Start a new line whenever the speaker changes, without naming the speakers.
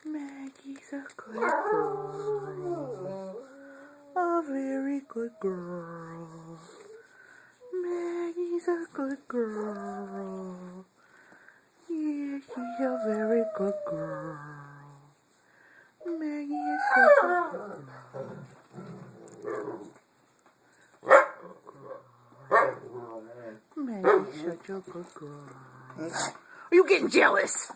Maggie's a good girl. A very good girl. Maggie's a good girl. Yeah, she's a very good girl. Maggie is such a good girl. Maggie's such a good girl. Are you getting jealous?